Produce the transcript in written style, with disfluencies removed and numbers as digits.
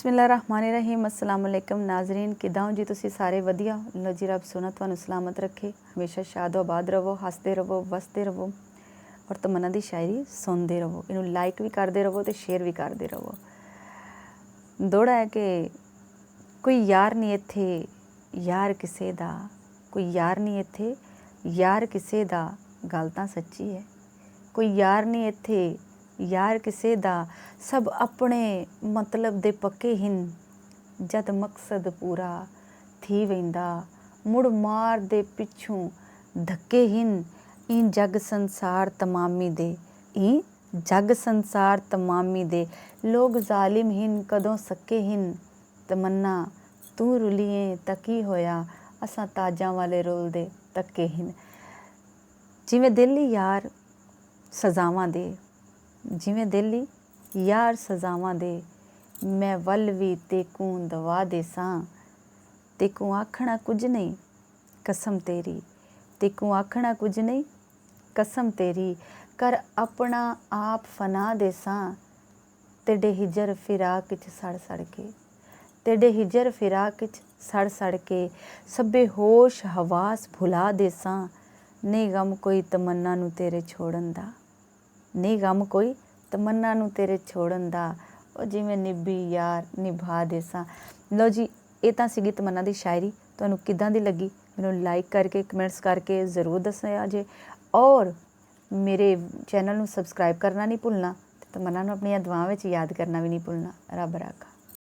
बिस्मिल्लाहिर्रहमानिर्रहीम अस्सलाम वालेकुम नाजरीन किदां हो जी तुसी सारे वधिया लो जी रब सोना तुहानू सलामत रखे हमेशा शादो आबाद रवो हसते रवो वसते रवो और तमन्ना दी शायरी सुनते रवो इनू लाइक भी करते रवो तो शेयर भी करते रवो। दौड़ा है कि कोई यार नहीं इत्थे यार किसे दा कोई यार नहीं इत्थे यार किसे दा गल तां सच्ची है। कोई यार नहीं इत्थे यार किसे दा सब अपने मतलब दे पक्के हिन जद मकसद पूरा थी वेंदा मुड़ मार दे पिछों धक्के हिन ई जग संसार तमामी दे ई जग संसार तमामी दे लोग जालिम हिन कदों सके हिन तमन्ना तू रुलिए तकी होया असां ताजां वाले रोल दे तक्के हिन। जिवें दिल ही यार सजावां दे जिवें दिल ही यार सजावां दे मैं वल भी तेकूं दवा दे सां तेकूं आखना कुछ नहीं कसम तेरी तेकूं आखना कुछ नहीं कसम तेरी कर अपना आप फना दे सां तेडे हिजर फिराक च सड़ सड़ के तेडे हिजर फिराक च सड़ सड़ के सब्बे होश हवास भुला दे सां नहीं गम कोई तमन्ना नू तेरे छोड़न दा नहीं गम कोई तमन्ना नू तेरे छोड़न दा ਉਹ ਜਿਵੇਂ ਨਿੱਭੀ ਯਾਰ ਨਿਭਾ ਦੇ ਸਾਂ। ਲਓ ਜੀ ਇਹ ਤਾਂ ਸੀਗੀ ਤਮੰਨਾ ਦੀ ਸ਼ਾਇਰੀ ਤੁਹਾਨੂੰ ਕਿੱਦਾਂ ਦੀ ਲੱਗੀ ਮੈਨੂੰ ਲਾਈਕ ਕਰਕੇ ਕਮੈਂਟਸ ਕਰਕੇ ਜ਼ਰੂਰ ਦੱਸਿਆ ਜੇ ਔਰ ਮੇਰੇ ਚੈਨਲ ਨੂੰ ਸਬਸਕ੍ਰਾਈਬ ਕਰਨਾ ਨਹੀਂ ਭੁੱਲਣਾ ਤੇ ਤਮੰਨਾ ਨੂੰ ਆਪਣੀਆਂ ਦੁਆਵਾਂ ਵਿੱਚ ਯਾਦ ਕਰਨਾ ਵੀ ਨਹੀਂ ਭੁੱਲਣਾ। ਰੱਬ ਰਾਖਾ।